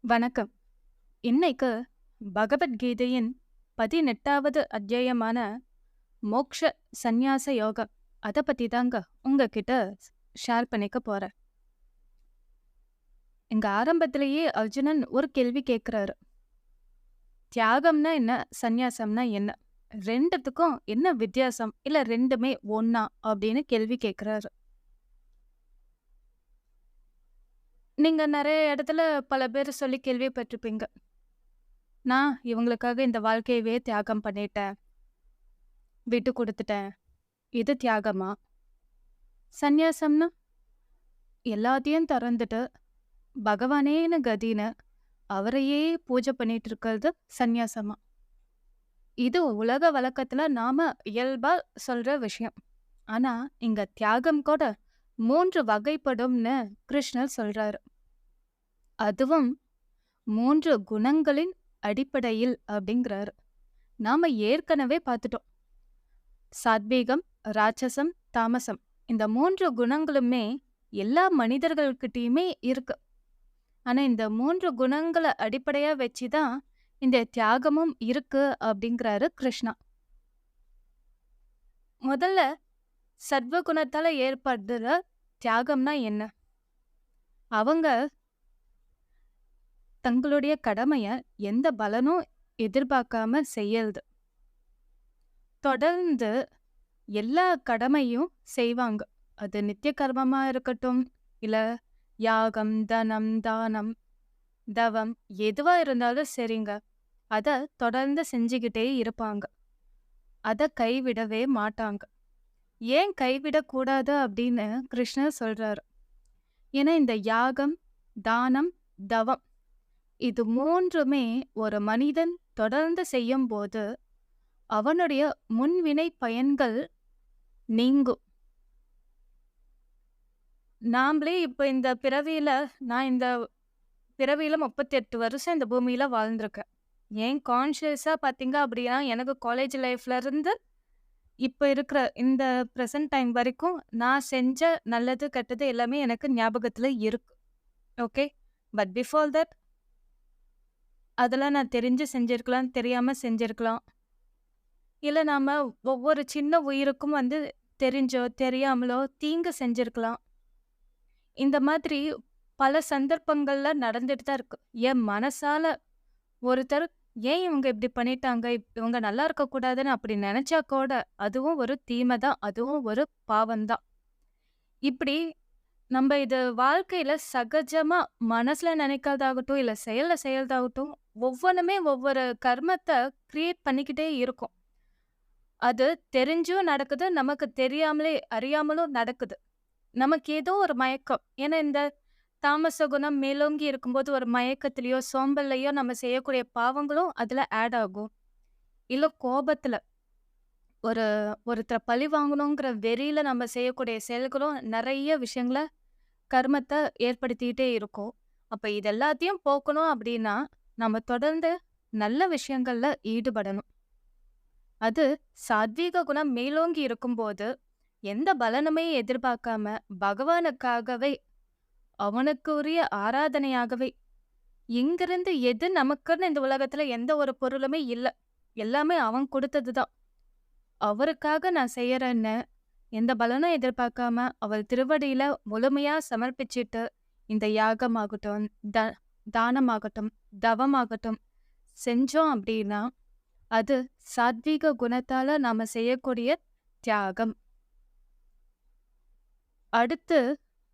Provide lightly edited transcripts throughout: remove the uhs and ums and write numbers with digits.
வணக்கம். இன்னைக்கு பகவத்கீதையின் 18வது அத்தியாயமான மோக்ஷ சந்நியாச யோகம். அத பத்தி தாங்க உங்ககிட்ட ஷேர் பண்ணிக்க போறேன். இங்க ஆரம்பத்திலேயே அர்ஜுனன் ஒரு கேள்வி கேட்கிறாரு. தியாகம்னா என்ன? சந்நியாசம்னா என்ன? 2த்துக்கும் என்ன வித்தியாசம்? இல்ல 2மே ஒண்ணா? அப்படின்னு கேள்வி கேட்கிறாரு. நீங்க நெறைய இடத்துல பல பேர் சொல்லி கேள்விப்பட்டிருப்பீங்க. நான் இவங்களுக்காக இந்த வாழ்க்கையவே தியாகம் பண்ணிட்டேன். விட்டு குடுத்துட்டேன். இது தியாகமா? சந்நியாசம்னா எல்லாத்தையும் தொறந்துட்டு பகவானேன்னு கதின்னு அவரையே பூஜை பண்ணிட்டு இருக்கிறது சந்நியாசமா? இது உலக வழக்கத்துல நாம இயல்பா சொல்ற விஷயம். ஆனா இங்க தியாகம் கூட 3 வகைப்படும்னு கிருஷ்ணர் சொல்றாரு. அதுவும் 3 குணங்களின் அடிப்படையில் அப்படிங்கிறாரு. நாம ஏற்கனவே பார்த்துட்டோம். சாத்வீகம், ராட்சசம், தாமசம் இந்த 3 குணங்களுமே எல்லா மனிதர்கள்கிட்டயுமே இருக்கு. ஆனா இந்த 3 குணங்கள அடிப்படையா வச்சுதான் இந்த தியாகமும் இருக்கு அப்படிங்கிறாரு கிருஷ்ணா. முதல்ல சத்வகுணத்தால ஏற்படுற தியாகம்னா என்ன? அவங்க தங்களுடைய கடமைய எந்த பலனும் எதிர்பார்க்காம செய்யறது. தொடர்ந்து எல்லா கடமையும் செய்வாங்க. அது நித்திய கர்மமா இருக்கட்டும், இல்ல யாகம், தனம், தானம், தவம் எதுவா இருந்தாலும் சரிங்க. அத தொடர்ந்து செஞ்சுக்கிட்டே இருப்பாங்க. அத கைவிடவே மாட்டாங்க. ஏன் கைவிடக்கூடாது அப்படின்னு கிருஷ்ணர் சொல்றாரு. ஏன்னா இந்த யாகம், தானம், தவம் இது 3மே ஒரு மனிதன் தொடர்ந்து செய்யும்போது அவனுடைய முன்வினை பயன்கள் நீங்கும். நாமளே இப்ப இந்த பிறவியில நான் இந்த பிறவியில 38 வருஷம் இந்த பூமியில வாழ்ந்திருக்கேன். ஏன் கான்ஷியஸா பார்த்தீங்க அப்படின்னா, எனக்கு காலேஜ் லைஃப்ல இருந்து இப்ப இருக்கிற இந்த பிரசன்ட் டைம் வரைக்கும் நான் செஞ்ச நல்லது, கெட்டது எல்லாமே எனக்கு ஞாபகத்துல இருக்கு. ஓகே. பட் பிஃபோர் தட் அதெல்லாம் நான் தெரிஞ்சு செஞ்சிருக்கலாம், தெரியாம செஞ்சிருக்கலாம். இல்ல நாம ஒவ்வொரு சின்ன உயிருக்கும் தெரிஞ்சோ, தெரியாமலோ தீங்கு செஞ்சிருக்கலாம். இந்த மாதிரி பல சந்தர்ப்பங்கள்ல நடந்துட்டு தான் இருக்கு. என் மனசால ஒருத்தர் ஏன் இவங்க இப்படி பண்ணிட்டாங்க? இவங்க நல்லா இருக்கக்கூடாதுன்னு அப்படி நெனச்சா கூட, அதுவும் ஒரு தீமை தான். அதுவும் ஒரு பாவம் தான். இப்படி நம்ப இது வாழ்க்கையில சகஜமா மனசுல நெனைக்கிறதாகட்டும், இல்ல செயல்ல செய்றதாகட்டும், ஒவ்வொன்னுமே ஒவ்வொரு கர்மத்த கிரியேட் பண்ணிக்கிட்டே இருக்கும். அது தெரிஞ்சும் நடக்குது, நமக்கு தெரியாமலே அறியாமலும் நடக்குது. நமக்கு ஏதோ ஒரு மயக்கம். ஏன்னா இந்த தாமச குணம் மேலோங்கி இருக்கும்போது ஒரு மயக்கத்திலயோ, சோம்பல்லயோ நம்ம செய்யக்கூடிய பாவங்களும் அதுல ஆட் ஆகும். இல்ல கோபத்துல ஒரு ஒருத்தர பழி வாங்கணுங்கிற வெறியில நம்ம செய்யக்கூடிய செயல்களும் நெறைய விஷயங்கள கர்மத்த ஏற்படுத்திட்டே இருக்கும். அப்ப இது எல்லாத்தையும் போக்கணும் அப்படின்னா, நம்ம தொடர்ந்து நல்ல விஷயங்கள்ல ஈடுபடணும். அது சாத்வீக குணம் மேலோங்கி இருக்கும்போது, எந்த பலனுமே எதிர்பார்க்காம பகவானுக்காகவே, அவனுக்கு உரிய ஆராதனையாகவே, இங்கிருந்து எது நமக்குன்னு இந்த உலகத்துல எந்த ஒரு பொருளுமே இல்ல. எல்லாமே அவன் குடுத்தது தான். அவருக்காக நான் செய்யறேன்னு எந்த பலனும் எதிர்பார்க்காம அவர் திருவடியில முழுமையா சமர்ப்பிச்சுட்டு இந்த யாகமாகட்டும், தானமாகட்டும், தவமாகட்டும் செஞ்சோம் அப்படின்னா அது சாத்வீக குணத்தால நாம செய்யக்கூடிய தியாகம். அடுத்து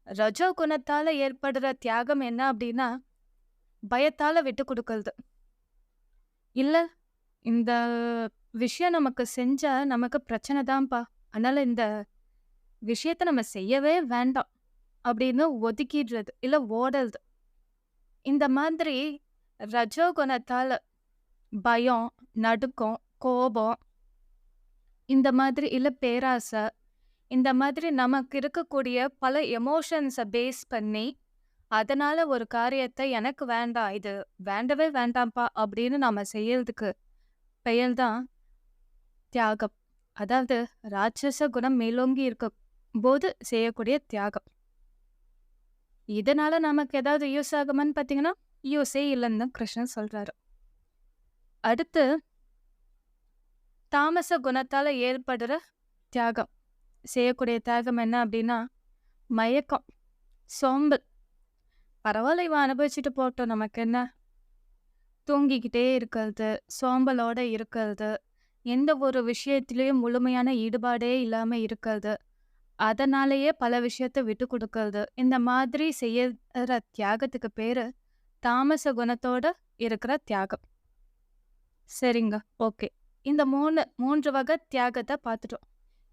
ரஜோ குணத்தால ஏற்படுற தியாகம் என்ன அப்படின்னா பயத்தால விட்டு கொடுக்கறது. இல்ல இந்த விஷயம் நமக்கு செஞ்சா நமக்கு பிரச்சனை தான்ப்பா, அதனால இந்த விஷயத்த நம்ம செய்யவே வேண்டாம் அப்படின்னு ஒதுக்கிடுறது, இல்ல ஓடுறது. இந்த மாதிரி ரஜோகுணத்தால பயம், நடுக்கம், கோபம் இந்த மாதிரி இல்ல பேராசை, இந்த மாதிரி நமக்கு இருக்கக்கூடிய பல எமோஷன்ஸ பேஸ் பண்ணி, அதனால ஒரு காரியத்த எனக்கு வேண்டாம், இது வேண்டவே வேண்டாம்ப்பா அப்படின்னு நாம செய்யறதுக்கு பெயர் தான் தியாகம். அதாவது ராட்சச குணம் மேலோங்கி இருக்கும்போது செய்யக்கூடிய தியாகம். இதனால நமக்கு ஏதாவது யூஸ் ஆகுமான்னு பார்த்தீங்கன்னா, யூஸே இல்லைன்னு தான் கிருஷ்ணன் சொல்றாரு. அடுத்து தாமச குணத்தால ஏற்படுற தியாகம். செய்யக்கூடிய தியாகம் என்ன அப்படின்னா, மயக்கம், சோம்பல். பரவாயில்ல இவன் அனுபவிச்சுட்டு போட்டோம், நமக்கு என்ன? தூங்கிக்கிட்டே இருக்கிறது, சோம்பலோட இருக்கிறது, எந்த ஒரு விஷயத்திலயும் முழுமையான ஈடுபாடே இல்லாம இருக்கிறது, அதனாலேயே பல விஷயத்த விட்டு கொடுக்கறது. இந்த மாதிரி செய்யற தியாகத்துக்கு பேரு தாமச குணத்தோட இருக்கிற தியாகம். சரிங்க, ஓகே. இந்த மூன்று வகை தியாகத்தை பார்த்துட்டோம்.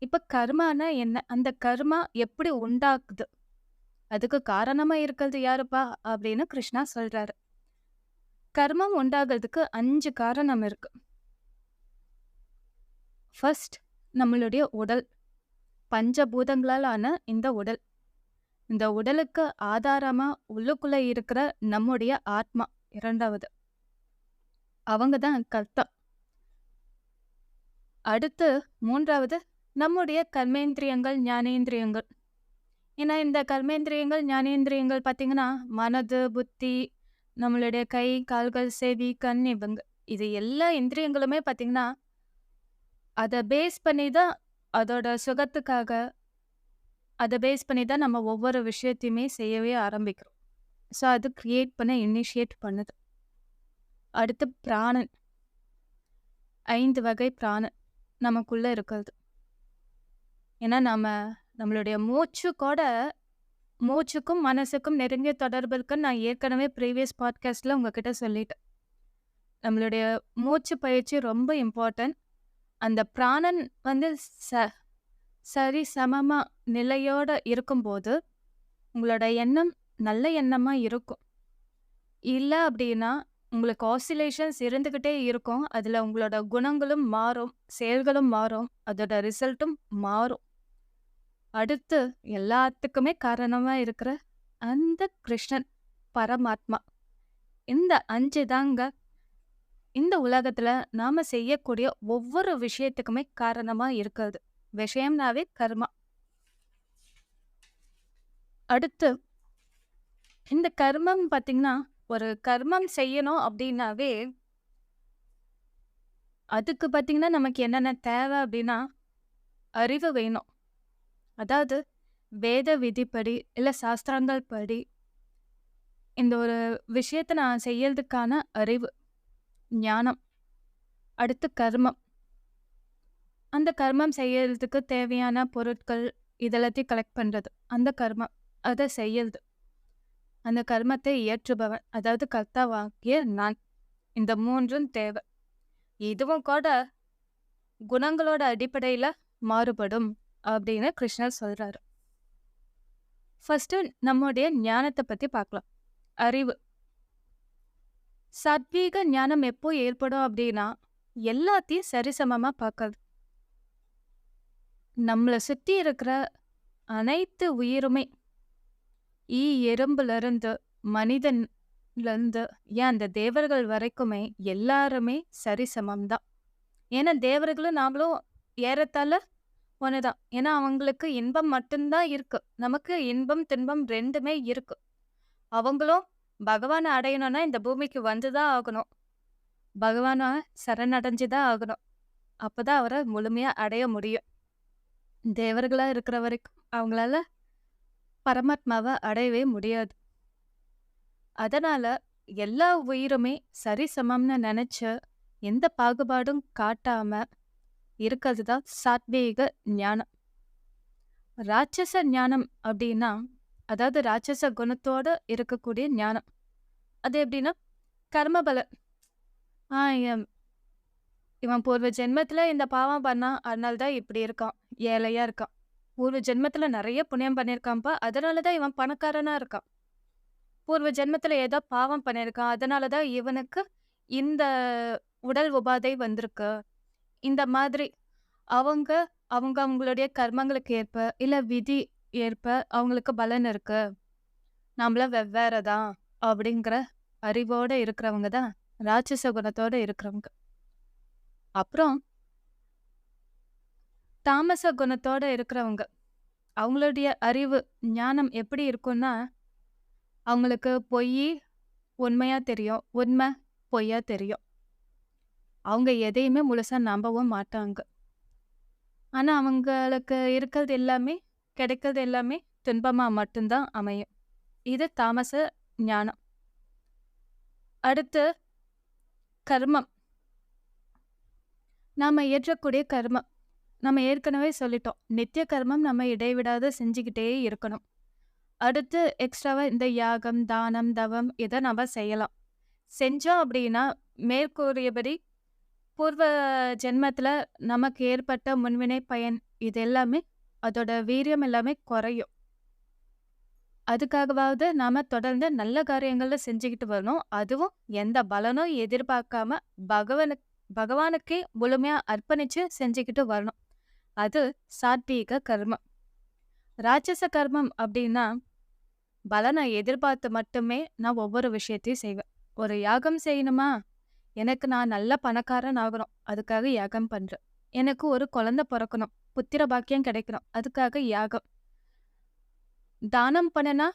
இப்ப கர்மானா என்ன? அந்த கர்மா எப்படி உண்டாக்குது? அதுக்கு காரணமா இருக்கிறது யாருப்பா அப்படின்னு கிருஷ்ணா சொல்றாரு. கர்மம் உண்டாகிறதுக்கு 5 காரணம் இருக்கு. ஃபர்ஸ்ட், நம்மளுடைய உடல். பஞ்சபூதங்களால் ஆன இந்த உடல். இந்த உடலுக்கு ஆதாரமா உள்ளுக்குள்ள இருக்கிற நம்முடைய ஆத்மா இரண்டாவது. அவங்க தான் கர்த்தா. அடுத்து மூன்றாவது, நம்முடைய கர்மேந்திரியங்கள், ஞானேந்திரியங்கள். ஏன்னா இந்த கர்மேந்திரியங்கள், ஞானேந்திரியங்கள் பார்த்தீங்கன்னா மனது, புத்தி, நம்மளுடைய கை, கால்கள், செவி, கண், இவங்க இது எல்லா இந்திரியங்களுமே பார்த்தீங்கன்னா அதை பேஸ் பண்ணி தான், அதோட சுகத்துக்காக அதை பேஸ் பண்ணி தான் நம்ம ஒவ்வொரு விஷயத்தையுமே செய்யவே ஆரம்பிக்கிறோம். ஸோ அது கிரியேட் பண்ண இனிஷியேட் பண்ணுது. அடுத்து பிராணன். 5 வகை பிராணன் நமக்குள்ள இருக்கிறது. ஏன்னா நம்மளுடைய மூச்சுக்கும் மனசுக்கும் நெருங்கிய தொடர்பு இருக்குன்னு நான் ஏற்கனவே ப்ரீவியஸ் பாட்காஸ்ட்ல உங்ககிட்ட சொல்லிட்டேன். நம்மளுடைய மூச்சு பயிற்சி ரொம்ப இம்பார்ட்டன்ட். அந்த பிராணன் வந்து சரி சமமா நிலையோட இருக்கும்போது உங்களோட எண்ணம் நல்ல எண்ணமா இருக்கும். இல்லை அப்படின்னா உங்களுக்கு ஆசிலேஷன்ஸ் இருந்துக்கிட்டே இருக்கும். அதில் உங்களோட குணங்களும் மாறும், செயல்களும் மாறும், அதோட ரிசல்ட்டும் மாறும். அடுத்து எல்லாத்துக்குமே காரணமாக இருக்கிற அந்த கிருஷ்ணன் பரமாத்மா. இந்த 5 தாங்க இந்த உலகத்தில் நாம் செய்யக்கூடிய ஒவ்வொரு விஷயத்துக்குமே காரணமாக இருக்கிறது. விஷயம்னாவே கர்மா. அடுத்து இந்த கர்மம் பார்த்தீங்கன்னா, ஒரு கர்மம் செய்யணும் அப்படின்னாவே அதுக்கு பார்த்தீங்கன்னா நமக்கு என்னென்ன தேவை அப்படின்னா அறிவு வேணும். அதாவது வேத விதிப்படி இல்லை சாஸ்திரங்கள் படி இந்த ஒரு விஷயத்தை நான் செய்யறதுக்கான அறிவு, ஞானம். அடுத்து கர்மம். அந்த கர்மம் செய்யறதுக்கு தேவையான பொருட்கள் இதெல்லாத்தையும் கலெக்ட் பண்ணுறது அந்த கர்மம். அதை செய்யறது அந்த கர்மத்தை இயற்றுபவன், அதாவது கர்த்தாவாகிய நான். இந்த மூன்றும் தேவை. இதுவும் கூட குணங்களோட அடிப்படையில் மாறுபடும் அப்படின்னு கிருஷ்ணர் சொல்றாரு. ஃபர்ஸ்ட் நம்முடைய ஞானத்தை பத்தி பார்க்கலாம். அறிவு. சத்வீக ஞானம் எப்போ ஏற்படும் அப்படின்னா எல்லாத்தையும் சரிசமமா பார்க்கறது. நம்மளை சுத்தி இருக்கிற அனைத்து உயிருமே, எறும்புல இருந்து மனிதன்ல இருந்து ஏன் அந்த தேவர்கள் வரைக்குமே எல்லாருமே சரிசமம் தான். ஏன்னா தேவர்களும் நாமளும் ஏறத்தாழ ஒண்ணுதான். ஏன்னா அவங்களுக்கு இன்பம் மட்டும்தான் இருக்கு, நமக்கு இன்பம் துன்பம் ரெண்டுமே இருக்கு. அவங்களும் பகவானை அடையணும்னா இந்த பூமிக்கு வந்துதான் ஆகணும், பகவானை சரணடைஞ்சுதான் ஆகணும். அப்பதான் அவரை முழுமையா அடைய முடியும். தேவர்களா இருக்கிற வரைக்கும் அவங்களால பரமாத்மாவை அடையவே முடியாது. அதனால எல்லா உயிருமே சரிசமம்னு நினைச்ச எந்த பாகுபாடும் காட்டாம இருக்கிறது தான் சாத்வீக ஞானம். ராட்சச ஞானம் அப்படின்னா, அதாவது ராட்சச குணத்தோட இருக்கக்கூடிய ஞானம். அது எப்படின்னா கர்மபல. இவன் பூர்வ ஜென்மத்துல இந்த பாவம் பண்ணான், அதனாலதான் இப்படி இருக்கான், ஏழையா இருக்கான். பூர்வ ஜென்மத்துல நிறைய புண்ணியம் பண்ணியிருக்கான்ப்பா, அதனாலதான் இவன் பணக்காரனா இருக்கான். பூர்வ ஜென்மத்துல ஏதோ பாவம் பண்ணியிருக்கான், அதனாலதான் இவனுக்கு இந்த உடல் உபாதை வந்திருக்கு. இந்த மாதிரி அவங்க அவங்களுடைய கர்மங்களுக்கு ஏற்ப இல்ல விதி ஏற்ப அவங்களுக்கு பலன் இருக்கு, நம்மள வெவ்வேறதான் அப்படிங்கிற அறிவோட இருக்கிறவங்க தான் ராட்சச குணத்தோட இருக்கிறவங்க. அப்புறம் தாமச குணத்தோட இருக்கிறவங்க, அவங்களுடைய அறிவு ஞானம் எப்படி இருக்கும்னா அவங்களுக்கு பொய், உண்மையா தெரியும். உண்மை பொய்யா தெரியும். அவங்க எதையுமே முழுசா நம்பவும் மாட்டாங்க. ஆனா, அவங்களுக்கு இருக்கிறது எல்லாமே, கிடைக்கிறது எல்லாமே துன்பமா மட்டும் தான் அமையும். இது தாமச ஞானம். அடுத்து கர்மம். நாம இயற்றக்கூடிய கர்மம். நம்ம ஏற்கனவே சொல்லிட்டோம். நித்திய கர்மம் நம்ம இடைவிடாத செஞ்சுக்கிட்டே இருக்கணும். அடுத்து எக்ஸ்ட்ராவா இந்த யாகம், தானம், தவம் இத நம்ம செய்யலாம். செஞ்சோம் அப்படின்னா, மேற்கூறியபடி பூர்வ ஜென்மத்தில நமக்கு ஏற்பட்ட முன்வினை பயன் இது எல்லாமே அதோட வீரியம் எல்லாமே குறையும். அதுக்காகவாவது நாம தொடர்ந்து நல்ல காரியங்கள செஞ்சுக்கிட்டு வரணும். அதுவும் எந்த பலனும் எதிர்பார்க்காம பகவானுக்கே முழுமையா அர்ப்பணிச்சு செஞ்சுக்கிட்டு வரணும். அது சாத்வீக கர்மம். ராட்சச கர்மம் அப்படின்னா, பலனை எதிர்பார்த்து மட்டுமே நான் ஒவ்வொரு விஷயத்தையும் செய்வேன். ஒரு யாகம் செய்யணுமா? எனக்கு நான் நல்ல பணக்காரன் ஆகணும். அதுக்காக யாகம் பண்றேன். எனக்கு ஒரு குழந்தை பொறக்கணும். புத்திர பாக்கியம் கிடைக்கணும். அதுக்காக யாகம். தானம் பண்ணுனா,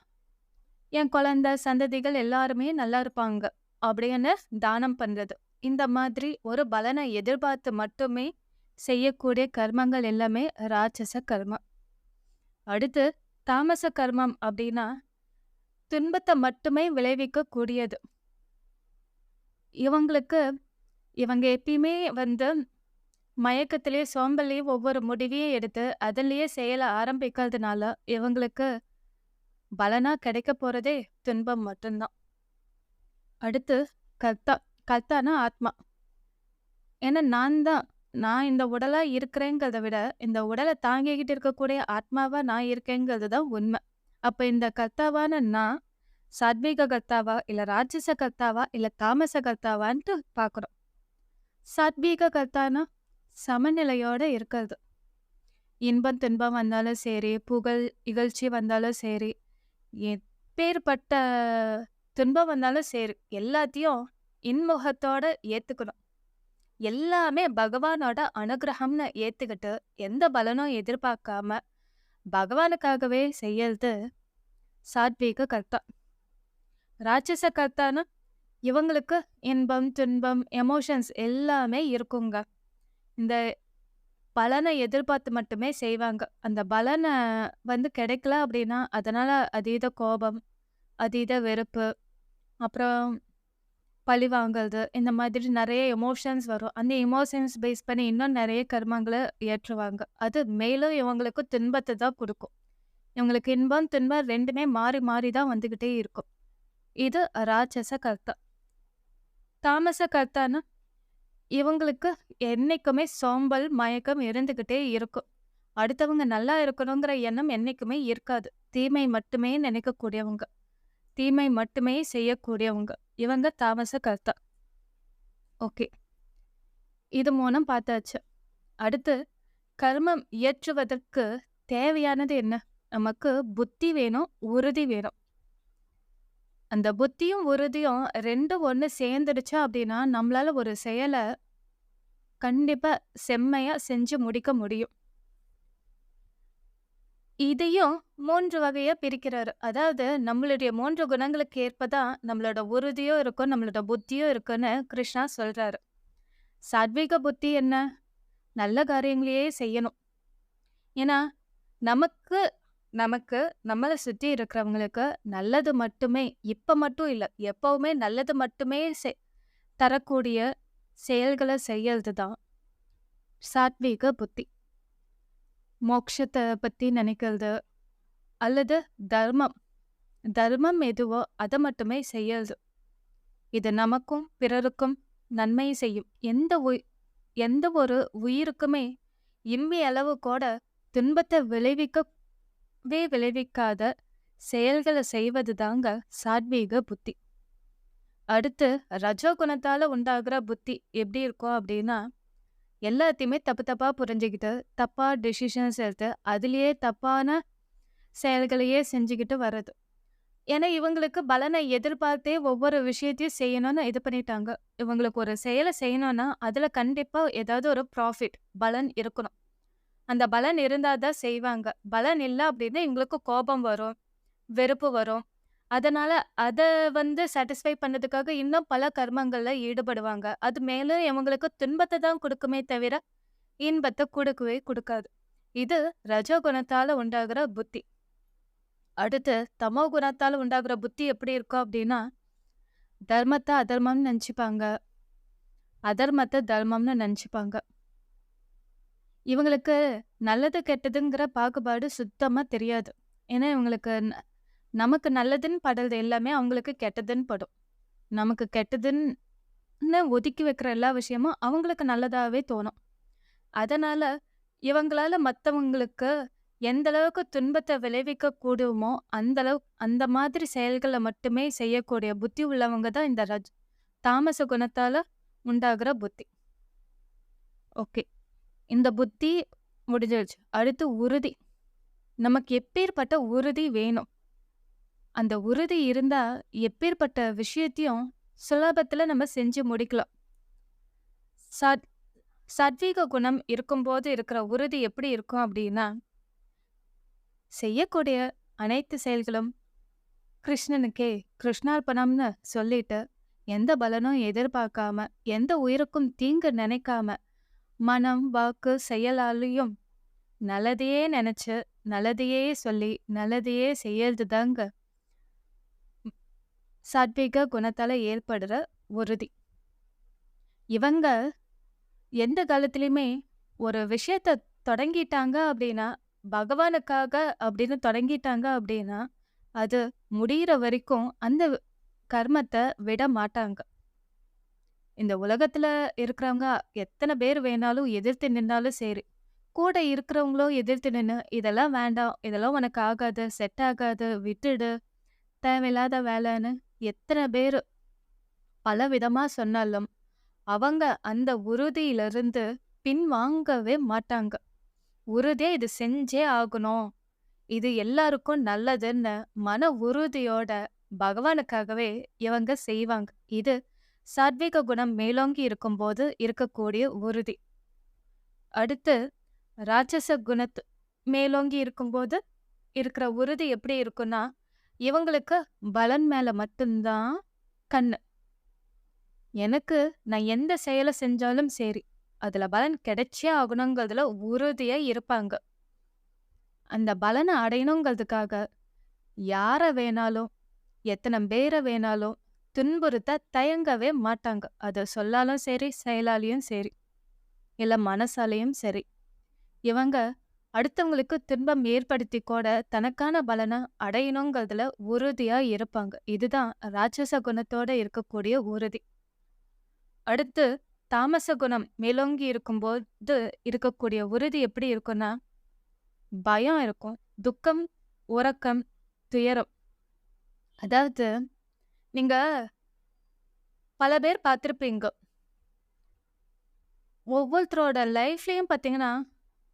என் குழந்தை, சந்ததிகள் எல்லாருமே நல்லா இருப்பாங்க. அப்படின்னு தானம் பண்றது. இந்த மாதிரி ஒரு பலனை எதிர்பார்த்து மட்டுமே செய்யக்கூடிய கர்மங்கள் எல்லாமே ராட்சச கர்மம். அடுத்து தாமச கர்மம் அப்படின்னா, துன்பத்தை மட்டுமே விளைவிக்க கூடியது. இவங்க எப்பயுமே மயக்கத்திலேயே சோம்பல்லையே ஒவ்வொரு முடிவையும் எடுத்து அதிலேயே செயல ஆரம்பிக்கிறதுனால இவங்களுக்கு பலனா கிடைக்க போறதே துன்பம் மட்டும்தான். அடுத்து கர்த்தா. கர்த்தானா ஆத்மா. ஏன்னா நான் இந்த உடலா இருக்கிறேங்கிறத விட இந்த உடலை தாங்கிக்கிட்டு இருக்கக்கூடிய ஆத்மாவா நான் இருக்கேங்கிறது தான் உண்மை. அப்ப இந்த கர்த்தாவான நான் சாத்வீக கர்த்தாவா இல்ல ராட்சச கர்த்தாவா இல்ல தாமச கர்த்தாவான்ட்டு பார்க்கணும். சாத்வீக கர்த்தானா சமநிலையோட இருக்கிறது. இன்பம் துன்பம் வந்தாலும் சரி, புகழ் இகழ்ச்சி வந்தாலும் சரி, எப்பேற்பட்ட துன்பம் வந்தாலும் சரி, எல்லாத்தையும் இன்முகத்தோட ஏத்துக்கணும். எல்லாமே பகவானோட அனுகிரகம்னு ஏத்துக்கிட்டு எந்த பலனும் எதிர்பார்க்காம பகவானுக்காகவே செய்யறது சாத்வீக கர்த்தா. ராட்சச கர்த்தானா இவங்களுக்கு இன்பம் துன்பம் எமோஷன்ஸ் எல்லாமே இருக்குங்க. இந்த பலனை எதிர்பார்த்து மட்டுமே செய்வாங்க. அந்த பலனை கிடைக்கல அப்படின்னா அதனால அதீத கோபம், அதீத வெறுப்பு, அப்புறம் பழி வாங்குறது, இந்த மாதிரி நிறைய எமோஷன்ஸ் வரும். அந்த எமோஷன்ஸ் பேஸ் பண்ணி இன்னும் நிறைய கர்மங்களை ஏற்றுவாங்க. அது மேலும் இவங்களுக்கு துன்பத்தை தான் கொடுக்கும். இவங்களுக்கு இன்பம் துன்பம் ரெண்டுமே மாறி மாறி தான் வந்துகிட்டே இருக்கும். இது ராட்சச கர்த்தா. தாமச கர்த்தானா இவங்களுக்கு என்னைக்குமே சோம்பல் மயக்கம் இருந்துகிட்டே இருக்கும். அடுத்தவங்க நல்லா இருக்கணுங்கிற எண்ணம் என்னைக்குமே இருக்காது. தீமை மட்டுமே நினைக்கக்கூடியவங்க, தீமை மட்டுமே செய்யக்கூடியவங்க. இவங்க தாமச கர்த்தா. ஓகே, இது மூலம் பார்த்தாச்சு. அடுத்து கர்மம் இயற்றுவதற்கு தேவையானது என்ன? நமக்கு புத்தி வேணும், உறுதி வேணும். அந்த புத்தியும் உறுதியும் ரெண்டும் ஒன்று சேர்ந்துடுச்சா அப்படின்னா நம்மளால ஒரு செயலை கண்டிப்பா செம்மையா செஞ்சு முடிக்க முடியும். இதையும் 3 வகையா பிரிக்கிறாரு. அதாவது நம்மளுடைய 3 குணங்களுக்கு ஏற்பதான் நம்மளோட உறுதியும் இருக்கும், நம்மளோட புத்தியும் இருக்குன்னு கிருஷ்ணா சொல்றாரு. சாத்விக புத்தி என்ன? நல்ல காரியங்களையே செய்யணும். ஏன்னா நமக்கு நமக்கு நம்மளை சுற்றி இருக்கிறவங்களுக்கு நல்லது மட்டுமே, இப்ப மட்டும் இல்லை, எப்பவுமே நல்லது மட்டுமே தரக்கூடிய செயல்களை செய்யறது தான் சாத்வீக புத்தி. மோட்சத்தை பத்தி நினைக்கிறது அல்லது தர்மம் தர்மம் எதுவோ அதை மட்டுமே செய்யறது. இது நமக்கும் பிறருக்கும் நன்மை செய்யும். எந்த ஒரு உயிருக்குமே இம்மி அளவு கூட துன்பத்தை விளைவிக்காத செயல்களை செய்வது தாங்க சாத்வீக புத்தி. அடுத்து ரஜோகுணத்தால உண்டாகிற புத்தி எப்படி இருக்கும் அப்படின்னா, எல்லாத்தையுமே தப்பா புரிஞ்சுக்கிட்டு தப்பா டிசிஷன்ஸ் எடுத்து அதுலேயே தப்பான செயல்களையே செஞ்சுக்கிட்டு வர்றது. ஏன்னா இவங்களுக்கு பலனை எதிர்பார்த்தே ஒவ்வொரு விஷயத்தையும் செய்யணும்னு இது பண்ணிட்டாங்க. இவங்களுக்கு ஒரு செயலை செய்யணும்னா அதுல கண்டிப்பா ஏதாவது ஒரு ப்ராஃபிட் பலன் இருக்கணும். அந்த பலன் இருந்தாதான் செய்வாங்க. பலன் இல்லை அப்படின்னா இவங்களுக்கு கோபம் வரும், வெறுப்பு வரும். அதனால அத சாட்டிஸ்ஃபை பண்ணதுக்காக இன்னும் பல கர்மங்கள்ல ஈடுபடுவாங்க. அது மேலும் இவங்களுக்கு துன்பத்த தான் குடுக்குமே தவிர, இன்பத்த குடுக்கவே குடுக்காது. இது ரஜோ குணத்தால உண்டாகுற புத்தி. அடுத்து தமோ குணத்தால உண்டாகுற புத்தி எப்படி இருக்கும் அப்டின்னா, தர்மத்த அதர்மம்னு நெனச்சுப்பாங்க. அதர்மத்த தர்மம்னு நெனச்சுப்பாங்க. இவங்களுக்கு நல்லது, கெட்டதுங்கிற பாகுபாடு சுத்தமா தெரியாது. ஏன்னா இவங்களுக்கு நமக்கு நல்லதுன்னு படுறது எல்லாமே அவங்களுக்கு கெட்டதுன்னு படும். நமக்கு கெட்டதுன்னு ஒதுக்கி வைக்கிற எல்லா விஷயமும் அவங்களுக்கு நல்லதாவே தோணும். அதனால இவங்களால மத்தவங்களுக்கு எந்த அளவுக்கு துன்பத்த விளைவிக்க கூடுமோ, அந்த மாதிரி செயல்கள மட்டுமே செய்யக்கூடிய புத்தி உள்ளவங்க தான் இந்த தாமச குணத்தால உண்டாகுற புத்தி. ஓகே. இந்த புத்தி முடிஞ்சிருச்சு. அடுத்து உறுதி. நமக்கு எப்பேர்ப்பட்ட உறுதி வேணும்? அந்த உறுதி இருந்தா எப்பேர்ப்பட்ட விஷயத்தையும் சுலபத்துல நம்ம செஞ்சு முடிக்கலாம். சத் சத்வீக குணம் இருக்கும்போது இருக்கிற உறுதி எப்படி இருக்கும் அப்டின்னா, செய்யக்கூடிய அனைத்து செயல்களும் கிருஷ்ணனுக்கே கிருஷ்ணார்ப்பணம்னு சொல்லிட்டு, எந்த பலனும் எதிர்பார்க்காம, எந்த உயிருக்கும் தீங்கு நினைக்காம, மனம், வாக்கு, செயலாலயும் நல்லதையே நெனச்சு, நல்லதையே சொல்லி, நல்லதையே செய்யறது தாங்க சாத்விக குணத்தால ஏற்படுற உறுதி. இவங்க எந்த காலத்திலயுமே ஒரு விஷயத்த தொடங்கிட்டாங்க அப்டின்னா, பகவானுக்காக அப்படின்னு தொடங்கிட்டாங்க அப்டின்னா, அது முடியிற வரைக்கும் அந்த கர்மத்த விட மாட்டாங்க. இந்த உலகத்துல இருக்கிறவங்க எத்தன பேர் வேணாலும் எதிர்த்து நின்னாலும் சரி, கூட இருக்கிறவங்களும் எதிர்த்து நின்னு, "இதெல்லாம் வேண்டாம். இதெல்லாம் உனக்கு ஆகாது. செட் ஆகாது. விட்டுடு. தேவையில்லாத வேலைன்னு" எத்தன பேரு பலவிதமா சொன்னாலும், அவங்க அந்த உறுதியிலிருந்து பின்வாங்கவே மாட்டாங்க. உறுதியா இது செஞ்சே ஆகணும். இது எல்லாருக்கும் நல்லதுன்னு மன உறுதியோட பகவானுக்காகவே இவங்க செய்வாங்க. இது சாத்விக குணம் மேலோங்கி இருக்கும்போது இருக்கக்கூடிய உறுதி. அடுத்து ராட்சச குணத்து மேலோங்கி இருக்கும்போது இருக்கிற உறுதி எப்படி இருக்குன்னா, இவங்களுக்கு பலன் மேல மட்டும்தான் கண்ணு. எனக்கு நான் எந்த செயல செஞ்சாலும் சரி, அதுல பலன் கிடைச்சே ஆகணுங்கிறதுல உறுதியா இருப்பாங்க. அந்த பலன அடையணுங்கிறதுக்காக யார வேணாலும், எத்தன பேர வேணாலும் துன்புறுத்த தயங்கவே மாட்டாங்க. அது சொல்லாலும் சரி, செயலாலயும் சரி, இல்ல மனசாலயும் சரி. இவங்க அடுத்தவங்களுக்கு துன்பம் ஏற்படுத்தி கூட தனக்கான பலன அடையணுங்கிறதுல உறுதியா இருப்பாங்க. இதுதான் ராட்சச குணத்தோட இருக்கக்கூடிய உறுதி. அடுத்து தாமச குணம் மேலோங்கி இருக்கும்போது இருக்கக்கூடிய உறுதி எப்படி இருக்குன்னா, பயம் இருக்கும், துக்கம், உறக்கம், துயரம். அதாவது நீங்க பல பேர் பார்த்திருப்பீங்க. ஒவ்வொருத்தரோட லைஃப்லயும் பார்த்தீங்கன்னா,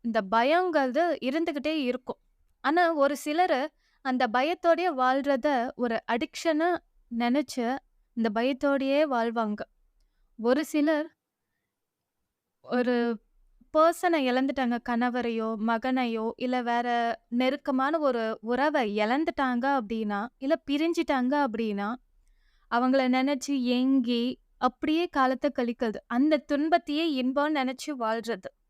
இந்த பயங்கிறது இருந்துகிட்டே இருக்கும். ஆனா, ஒரு சிலரு அந்த பயத்தோடயே வாழ்றத ஒரு அடிக்ஷனா நெனச்சு, இந்த பயத்தோடயே வாழ்வாங்க. ஒரு சிலர் ஒரு பெர்சன இழந்துட்டாங்க. கணவரையோ, மகனையோ, இல்ல வேற நெருக்கமான ஒரு உறவ இழந்துட்டாங்க அப்டின்னா, இல்ல பிரிஞ்சுட்டாங்க அப்டின்னா, அவங்கள நெனச்சு ஏங்கி, அப்படியே காலத்த கழிக்கிறது. அந்த துன்பத்தையே இன்பம்னு நெனச்சு வாழ்றது.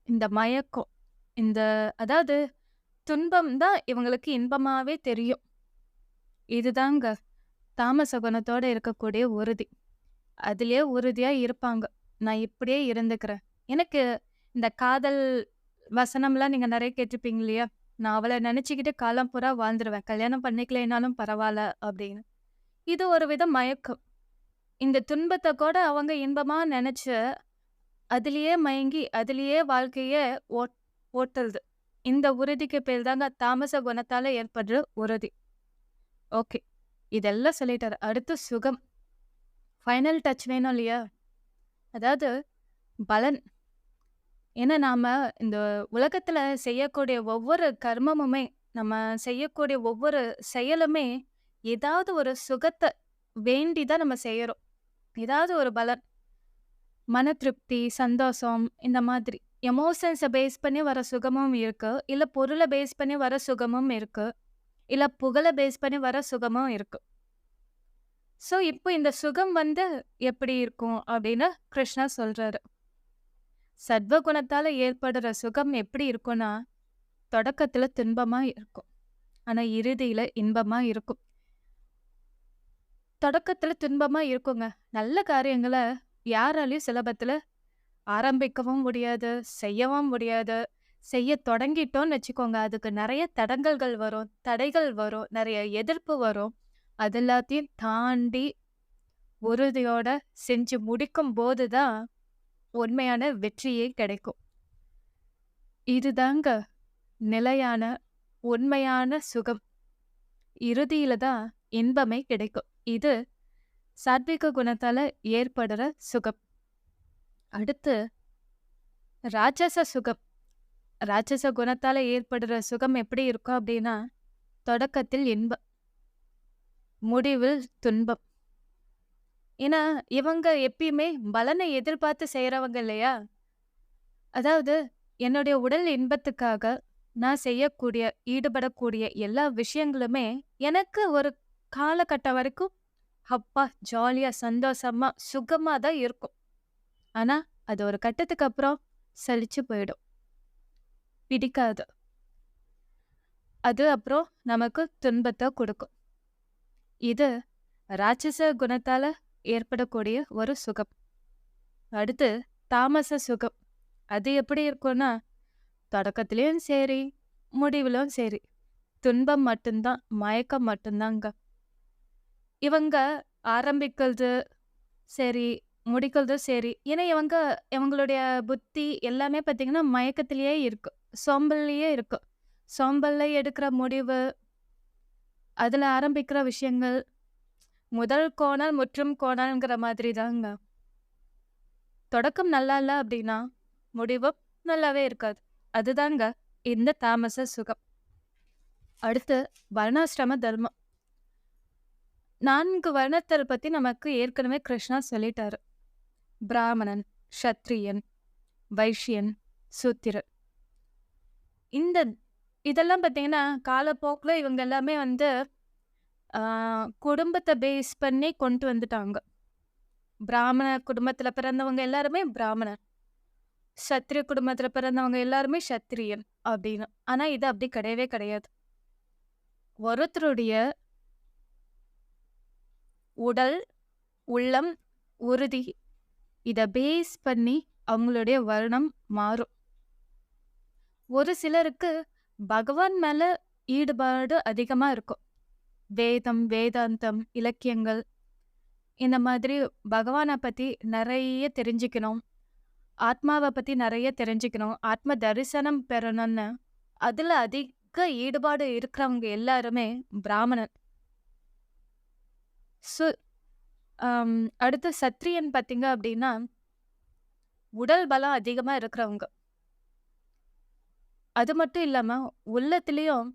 இந்த மயக்கம். இந்த அதாவது துன்பம் தான் இவங்களுக்கு இன்பமாவே தெரியும். இதுதாங்க தாமச குணத்தோட இருக்கக்கூடிய உறுதி. அதிலயே உறுதியா இருப்பாங்க. நான் இப்படியே இருந்துக்கிறேன். எனக்கு இந்த காதல் வசனம்லாம் நீங்க நெறைய கேட்டுருப்பீங்க இல்லையா? நான் அவள நெனச்சுக்கிட்டு காலம் பூரா வாழ்ந்துருவேன். கல்யாணம் பண்ணிக்கலைனாலும் பரவால்ல அப்படின்னு. இது ஒரு வித மயக்கம். இந்த துன்பத்த கூட அவங்க இன்பமா நெனச்சு, அதிலேயே மயங்கி, அதிலேயே வாழ்க்கைய ஓட் ஓட்டுறது. இந்த உறுதிக்கு பேர் தாங்க தாமச குணத்தால ஏற்படுற உறுதி. ஓகே. இதெல்லாம் சொல்லிட்டாரு. அடுத்து சுகம். ஃபைனல் டச் வேணும் இல்லையா? அதாவது பலன். ஏன்னா நாம இந்த உலகத்துல செய்யக்கூடிய ஒவ்வொரு கர்மமுமே, நம்ம செய்யக்கூடிய ஒவ்வொரு செயலுமே, ஏதாவது ஒரு சுகத்த வேண்டி தான் நம்ம செய்யறோம். ஏதாவது ஒரு பலன். மன திருப்தி, சந்தோஷம் இந்த மாதிரி. எமோஷன்ஸ பேஸ் பண்ணி வர சுகமும் இருக்கு. இல்ல பொருள பேஸ் பண்ணி வர சுகமும் இருக்கு. இல்ல புகழ பேஸ் பண்ணி வர சுகமும் இருக்கு. ஸோ, இப்போ இந்த சுகம் எப்படி இருக்கும் அப்படின்னு கிருஷ்ணர் சொல்றாரு. சத்வகுணத்தால ஏற்படுற சுகம் எப்படி இருக்கும்னா, தொடக்கத்துல துன்பமா இருக்கும். ஆனா இறுதியில இன்பமா இருக்கும். தொடக்கத்துல துன்பமா இருக்குங்க. நல்ல காரியங்கள யாராலயும் சுலபத்துல ஆரம்பிக்கவும் முடியாது, செய்யவும் முடியாது. செய்ய தொடங்கிட்டோம்னு வச்சுக்கோங்க, அதுக்கு நெறைய தடங்கல்கள் வரும், தடைகள் வரும், நெறைய எதிர்ப்பு வரும். அது எல்லாத்தையும் தாண்டி உறுதியோட செஞ்சு முடிக்கும்போது தான் உண்மையான வெற்றியே கிடைக்கும். இதுதாங்க நிலையான, உண்மையான சுகம். இறுதியில தான் இன்பமே கிடைக்கும். இது சாத்விக குணத்தால ஏற்படுற சுகம். அடுத்து ராட்சச சுகம். ராட்சச குணத்தால ஏற்படுற சுகம் எப்படி இருக்கும் அப்படின்னா, தொடக்கத்தில் இன்பம், முடிவில் துன்பம். ஏன்னா, இவங்க எப்பயுமே பலனை எதிர்பார்த்து செய்றவங்க இல்லையா? அதாவது என்னுடைய உடல் இன்பத்துக்காக நான் செய்யக்கூடிய, ஈடுபடக்கூடிய எல்லா விஷயங்களுமே எனக்கு ஒரு காலகட்டம் வரைக்கும் அப்பா ஜாலியா, சந்தோஷமா, சுகமா தான் இருக்கும். ஆனா, அது ஒரு கட்டத்துக்கு அப்புறம் சலிச்சு போயிடும். பிடிக்காது. அது அப்புறம் நமக்கு துன்பத்த குடுக்கும். இது ராட்சச குணத்தால ஏற்படக்கூடிய ஒரு சுகம். அடுத்து தாமச சுகம். அது எப்படி இருக்கும்னா, தொடக்கத்திலயும் சரி, முடிவிலும் சரி, துன்பம் மட்டும்தான், மயக்கம் மட்டும்தாங்க. இவங்க ஆரம்பிக்கிறது சரி, முடிக்கிறதும் சரி. ஏன்னா இவங்களுடைய புத்தி எல்லாமே பார்த்தீங்கன்னா, மயக்கத்திலேயே இருக்கு. சோம்பல்லயே இருக்கு. சோம்பல்ல எடுக்கிற முடிவு, அதுல ஆரம்பிக்கிற விஷயங்கள், முதல் கோணல் முற்றும் கோணல்ங்கிற மாதிரி தாங்க. தொடக்கம் நல்லா இல்ல அப்படின்னா, முடிவும் நல்லாவே இருக்காது. அதுதாங்க இந்த தாமச சுகம். அடுத்து வர்ணாசிரம தர்மம். 4 வர்ணத்த பத்தி நமக்கு ஏற்கனவே கிருஷ்ணா சொல்லிட்டாரு. பிராமணன், க்ஷத்ரியன், வைஷ்யன், சூத்திரன். இந்த இதெல்லாம் பார்த்தீங்கன்னா, காலப்போக்குல இவங்க எல்லாமே ஆ குடும்பத்த பேஸ் பண்ணி கொண்டு வந்துட்டாங்க. பிராமண குடும்பத்துல பிறந்தவங்க எல்லாருமே பிராமணன். சத்திரிய குடும்பத்துல பிறந்தவங்க எல்லாருமே சத்திரியன் அப்படின்னு. ஆனா இது அப்படி கிடையவே கிடையாது. ஒருத்தருடைய உடல், உள்ளம், உறுதி இத பேஸ் பண்ணி அவங்களுடைய வர்ணம் மாறும். ஒரு சிலருக்கு பகவான் மேல ஈடுபாடு அதிகமா இருக்கும். வேதம், வேதாந்தம், இலக்கியங்கள் இந்த மாதிரி பகவான பத்தி நெறைய தெரிஞ்சுக்கணும். ஆத்மாவ பத்தி நெறைய தெரிஞ்சுக்கணும். ஆத்ம தரிசனம் பெறணும்னு அதுல அதிக ஈடுபாடு இருக்கிறவங்க எல்லாருமே பிராமணன். சு அம் அடுத்து சத்திரியன் பார்த்தீங்க அப்படின்னா, உடல் பலம் அதிகமா இருக்கிறவங்க. அது மட்டும் இல்லாம உள்ளத்திலயும்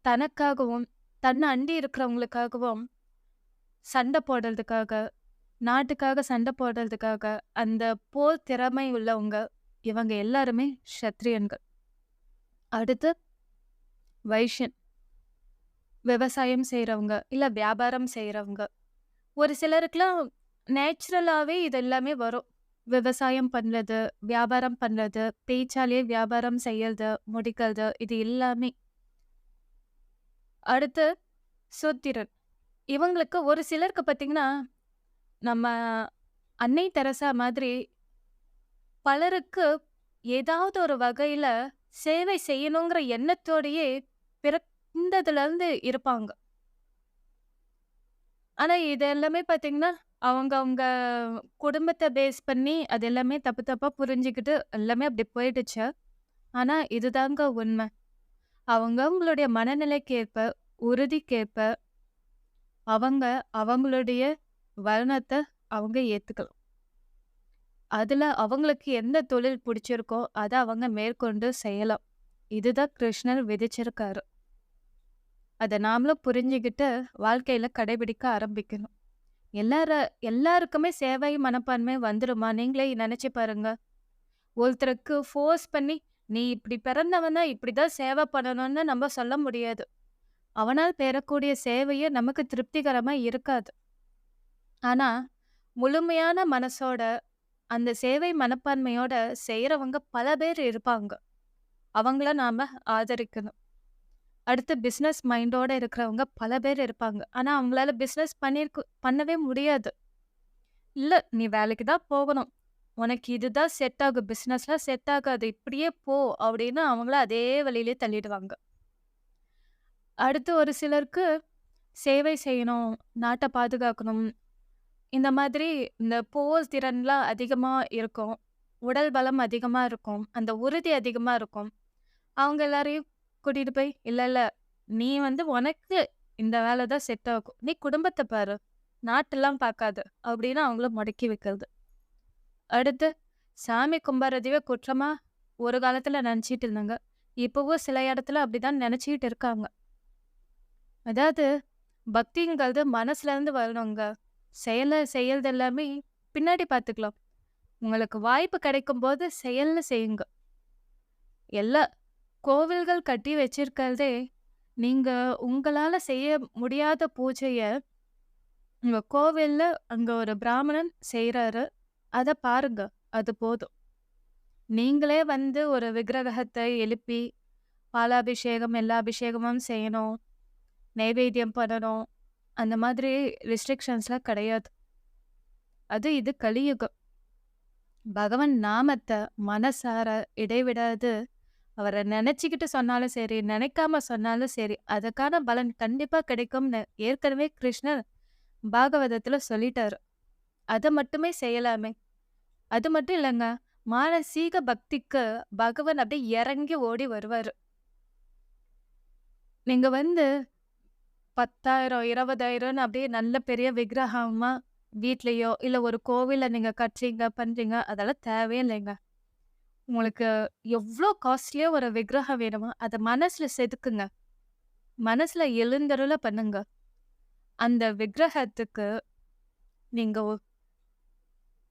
தனக்காகவும், தன்ன அண்டி இருக்கிறவங்களுக்காகவும் சண்டை போடுறதுக்காக, நாட்டுக்காக சண்டை போடுறதுக்காக, அந்த போர் திறமை உள்ளவங்க, இவங்க எல்லாருமே க்ஷத்ரியன்கள். அடுத்து வைஷ்யன். விவசாயம் செய்றவங்க, இல்ல வியாபாரம் செய்றவங்க. ஒரு சிலருக்குலாம் நேச்சுரலாவே இது எல்லாமே வரும். விவசாயம் பண்றது, வியாபாரம் பண்றது, பேச்சாலேயே வியாபாரம் செய்யறது, முடிக்கிறது இது எல்லாமே. அடுத்து சூத்திரன். இவங்களுக்கு ஒரு சிலருக்கு பார்த்தீங்கன்னா, நம்ம அன்னை தெரசா மாதிரி பலருக்கு ஏதாவது ஒரு வகையில சேவை செய்யணுங்கிற எண்ணத்தோடயே பிறந்ததுலருந்து இருப்பாங்க. ஆனா இது எல்லாமே பார்த்தீங்கன்னா, அவங்க குடும்பத்த பேஸ் பண்ணி அது எல்லாமே தப்பு தப்பா புரிஞ்சுக்கிட்டு எல்லாமே அப்படி போயிடுச்சு. ஆனா இதுதாங்க உண்மை. அவங்களுடைய மனநிலைக்கேற்ப, உறுதிக்கேற்ப அவங்க அவங்களுடைய வர்ணத்த அவங்க ஏத்துக்கலாம். அதுல அவங்களுக்கு எந்த தொழில் பிடிச்சிருக்கோ, அத அவங்க மேற்கொண்டு செய்யலாம். இதுதான் கிருஷ்ணர் விதிச்சிருக்காரு. அத நாமளும் புரிஞ்சுகிட்டு வாழ்க்கையில கடைபிடிக்க ஆரம்பிக்கணும். எல்லாருக்குமே சேவை மனப்பான்மை வந்துருமா? நீங்களே நினைச்சு பாருங்க. ஒருத்தருக்கு ஃபோர்ஸ் பண்ணி, "நீ இப்படி பிறந்தவன் தான் இப்படிதான் சேவை பண்ணணும்னு" நம்ம சொல்ல முடியாது. அவனால் பெறக்கூடிய சேவையே நமக்கு திருப்திகரமா இருக்காது. ஆனா, முழுமையான மனசோட, அந்த சேவை மனப்பான்மையோட செய்றவங்க பல பேர் இருப்பாங்க. அவங்கள நாம ஆதரிக்கணும். அடுத்து பிசினஸ் மைண்டோட இருக்கிறவங்க பல பேர் இருப்பாங்க. ஆனா, அவங்களால பிசினஸ் பண்ணவே முடியாது. "இல்ல, நீ வேலைக்கு தான் போகணும். உனக்கு இதுதான் செட் ஆகும். பிசினஸ்லாம் செட் ஆகாது. இப்படியே போ" அப்படின்னு அவங்கள அதே வழியிலே தள்ளிடுவாங்க. அடுத்து ஒரு சிலருக்கு சேவை செய்யணும், நாட்ட பாதுகாக்கணும், இந்த மாதிரி இந்த போர் திறன்லாம் அதிகமா இருக்கும். உடல் பலம் அதிகமா இருக்கும். அந்த உறுதி அதிகமா இருக்கும். அவங்க எல்லாரையும் கூட்டிட்டு போய், "இல்ல, இல்ல. நீ உனக்கு இந்த வேலை தான் செட் ஆகும். நீ குடும்பத்த பாரு. நாட்டெல்லாம் பார்க்காத." அப்படின்னு அவங்கள முடக்கி வைக்கிறது. அடுத்து சாமி கும்பிடுறதையே குற்றமா ஒரு காலத்துல நெனச்சிட்டு இருந்தாங்க. இப்பவும் சில இடத்துல அப்படிதான் நெனச்சுக்கிட்டு இருக்காங்க. அதாவது பக்திங்கிறது மனசுல இருந்து வரணுங்க. செய்யறது எல்லாமே பின்னாடி பார்த்துக்கலாம். உங்களுக்கு வாய்ப்பு கிடைக்கும்போது செயல்னு செய்யுங்க. எல்லா கோவில்கள் கட்டி வச்சிருக்கிறதே, நீங்க உங்களால செய்ய முடியாத பூஜைய, உங்க கோவில்ல அங்க ஒரு பிராமணன் செய்றாரு. அத பாருங்க. அது போதும். நீங்களே ஒரு விக்கிரகத்த எழுப்பி, பாலாபிஷேகம், எல்லா அபிஷேகமும் செய்யணும். நைவேத்தியம் பண்ணணும். அந்த மாதிரி ரெஸ்ட்ரிக்ஷன்ஸ்லாம் கிடையாது. இது கலியுகம். பகவன் நாமத்த மனசார இடைவிடாது அவர நெனச்சுக்கிட்டு சொன்னாலும் சரி, நெனைக்காம சொன்னாலும் சரி, அதுக்கான பலன் கண்டிப்பா கிடைக்கும்னு ஏற்கனவே கிருஷ்ணர் பாகவதத்துல சொல்லிட்டாரு. அத மட்டுமே செய்யலாமே. அது மட்டும் இல்லங்க. மானசீக பக்திக்கு பகவான் அப்படியே இறங்கி ஓடி வருவாரு. நீங்க 10,000, 20,000ன்னு அப்படியே நல்ல பெரிய விக்கிரகமா வீட்லயோ, இல்ல ஒரு கோவில்ல நீங்க கட்டுறீங்க, பண்றீங்க. அதெல்லாம் தேவையே இல்லைங்க. உங்களுக்கு எவ்ளோ காஸ்ட்லியா ஒரு விக்கிரகம் வேணுமோ, அத மனசுல செதுக்குங்க. மனசுல எழுந்தருள பண்ணுங்க. அந்த விக்கிரகத்துக்கு நீங்க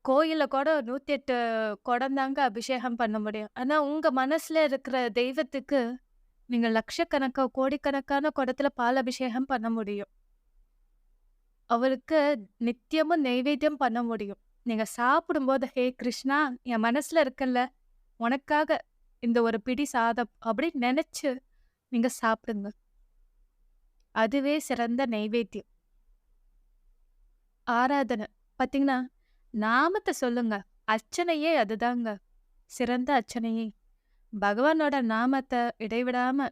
கோயில்ல கூட 108 குடம் தாங்க அபிஷேகம் பண்ண முடியும். ஆனா உங்க மனசுல இருக்கிற தெய்வத்துக்கு நீங்க லட்சக்கணக்கா, கோடிக்கணக்கான குடத்துல பால் அபிஷேகம் பண்ண முடியும். அவருக்கு நித்தியமும் நைவேத்தியம் பண்ண முடியும். நீங்க சாப்பிடும்போது, "ஹே கிருஷ்ணா, என் மனசுல இருக்கல்ல, உனக்காக இந்த ஒரு பிடி சாதம்" அப்படின்னு நெனச்சு நீங்க சாப்பிடுங்க. அதுவே சிறந்த நைவேத்தியம். ஆராதனை. பாத்தீங்கன்னா, நாமத்த சொல்லுங்க. அர்ச்சனையே அதுதாங்க. சிறந்த அர்ச்சனையே. பகவானோட நாமத்த இடைவிடாம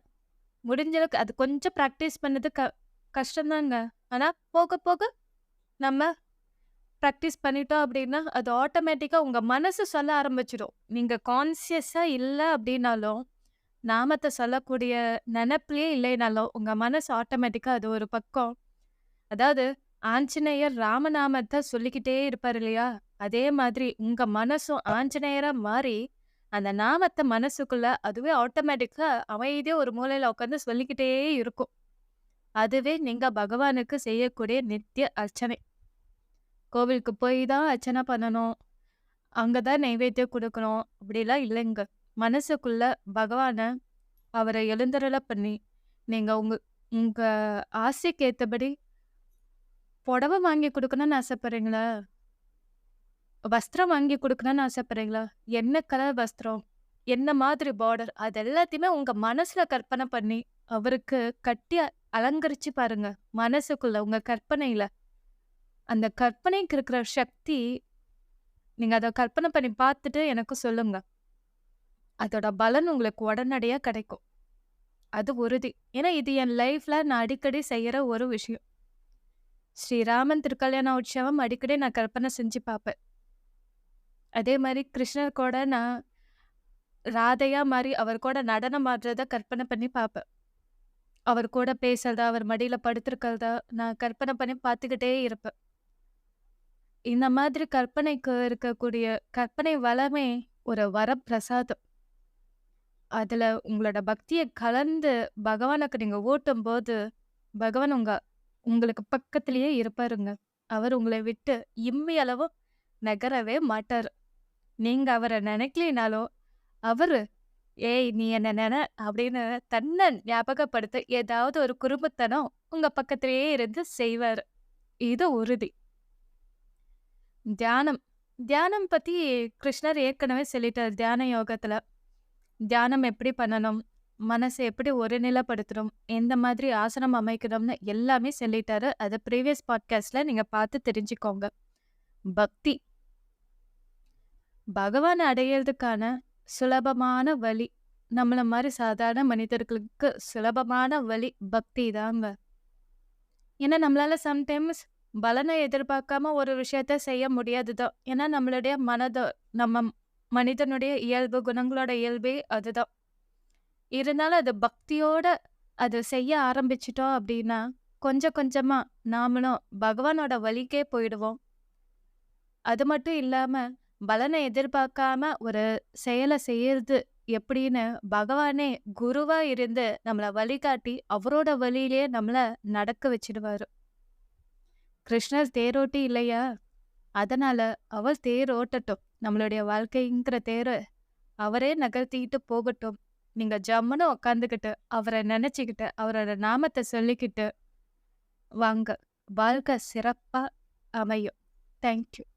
முடிஞ்ச அளவுக்கு அது கொஞ்சம் பிராக்டிஸ் பண்ணது கஷ்டம்தாங்க. ஆனா போக போக நம்ம பிராக்டிஸ் பண்ணிட்டோம் அப்படின்னா, அது ஆட்டோமேட்டிக்கா உங்க மனசு சொல்ல ஆரம்பிச்சுடும். நீங்க கான்ஷியஸா இல்ல அப்படின்னாலும், நாமத்த சொல்லக்கூடிய நெனப்பிலேயே இல்லைனாலும், உங்க மனசு ஆட்டோமேட்டிக்கா அது ஒரு பக்கம் அதாவது ஆஞ்சநேயர் ராமநாமத்த சொல்லிக்கிட்டே இருப்பாரு இல்லையா? அதே மாதிரி உங்க மனசும் ஆஞ்சநேயரா மாறி, அந்த நாமத்த மனசுக்குள்ள அதுவே ஆட்டோமேட்டிக்கா அமைதியா ஒரு மூலையில உட்காந்து சொல்லிக்கிட்டே இருக்கும். அதுவே நீங்க பகவானுக்கு செய்யக்கூடிய நித்திய அர்ச்சனை. கோவிலுக்கு போய் தான் அர்ச்சனை பண்ணணும். அங்க தான் நைவேத்தியம் குடுக்கணும். அப்படிலாம் இல்லைங்க. மனசுக்குள்ள பகவான அவர எழுந்தருள பண்ணி, நீங்க உங்க உங்க ஆசைக்கு ஏத்தபடி புடவ வாங்கி குடுக்கணும்னு ஆசைப்படுறீங்களா? வஸ்திரம் வாங்கி குடுக்கணும்னு ஆசைப்படுறீங்களா? என்ன கலர் வஸ்திரம்? என்ன மாதிரி பார்டர்? அது எல்லாத்தையுமே உங்க மனசுல கற்பனை பண்ணி, அவருக்கு கட்டி அலங்கரிச்சு பாருங்க. மனசுக்குள்ள, உங்க கற்பனையில. அந்த கற்பனைக்கு இருக்கிற சக்தி, நீங்க அத கற்பனை பண்ணி பார்த்துட்டு எனக்கு சொல்லுங்க. அதோட பலன் உங்களுக்கு உடனடியா கிடைக்கும். அது உறுதி. ஏன்னா இது என் லைஃப்ல நான் அடிக்கடி செய்யற ஒரு விஷயம். ஸ்ரீராமன் திருக்கல்யாண உற்சவம் அடிக்கடி நான் கற்பனை செஞ்சு பார்ப்பேன். அதே மாரி கிருஷ்ணர் கூட நான் ராதையா மாறி அவர் கூட நடனம் ஆடுறத கற்பனை பண்ணி பார்ப்பேன். அவர் கூட பேசுறதா, அவர் மடியில படுத்திருக்கிறதா நான் கற்பனை பண்ணி பார்த்துக்கிட்டே இருப்பேன். இந்த மாதிரி கற்பனைக்கு இருக்கக்கூடிய கற்பனை வளமே ஒரு வரப்பிரசாதம். அதுல உங்களோட பக்திய கலந்து பகவானுக்கு நீங்க ஊட்டும்போது, பகவான் உங்களுக்கு பக்கத்திலேயே இருப்பாருங்க. அவர் உங்களை விட்டு இம்மி அளவும் நகரவே மாட்டாரு. நீங்க அவர நினைக்கலினாலும், அவரு ஏய் நீ என்ன நென அப்படின்னு தன்னை ஞாபகப்படுத்த ஏதாவது ஒரு குறும்புத்தனம் உங்க பக்கத்திலேயே இருந்து செய்வாரு. இது உறுதி. தியானம். தியானம் பத்தி கிருஷ்ணர் ஏற்கனவே சொல்லிட்டாரு தியான யோகத்துல. தியானம் எப்படி பண்ணணும்? மனச எப்படி ஒருநிலைப்படுத்தணும்? எந்த மாதிரி ஆசனம் அமைக்கணும்னு எல்லாமே சொல்லிட்டாரு. அத ப்ரீவியஸ் பாட்காஸ்ட்ல நீங்க பார்த்து தெரிஞ்சுக்கோங்க. பக்தி. பகவான அடையறதுக்கான சுலபமான வழி. நம்மள மாரி சாதாரண மனிதர்களுக்கு சுலபமான வழி பக்தி தாங்க. ஏன்னா நம்மளால சம்டைம்ஸ் பலனை எதிர்பார்க்காம ஒரு விஷயத்த செய்ய முடியாது தான். ஏன்னா நம்மளுடைய நம்ம மனிதனுடைய இயல்பு, குணங்களோட இயல்பே அதுதான். இருந்தாலும் அது பக்தியோட அத செய்ய ஆரம்பிச்சுட்டோம் அப்படின்னா, கொஞ்சம் கொஞ்சமா நாமளும் பகவானோட வழிக்கே போயிடுவோம். அது மட்டும் இல்லாம, பலனை எதிர்பார்க்காம ஒரு செயல செய்யறது எப்படின்னு பகவானே குருவா இருந்து நம்மள வழிகாட்டி, அவரோட வழியிலேயே நம்மள நடக்க வச்சுடுவாரு. கிருஷ்ணர் தேரோட்டி இல்லையா? அதனால அவர் தேர் ஓட்டட்டும். நம்மளுடைய வாழ்க்கைங்கிற தேர அவரே நகர்த்திட்டு போகட்டும். நீங்க ஜம்முன்னு உட்காந்துக்கிட்டு, அவர நெனச்சுக்கிட்டு, அவரோட நாமத்த சொல்லிக்கிட்டு வாங்க. வாழ்க்கை சிறப்பா அமையும். Thank you.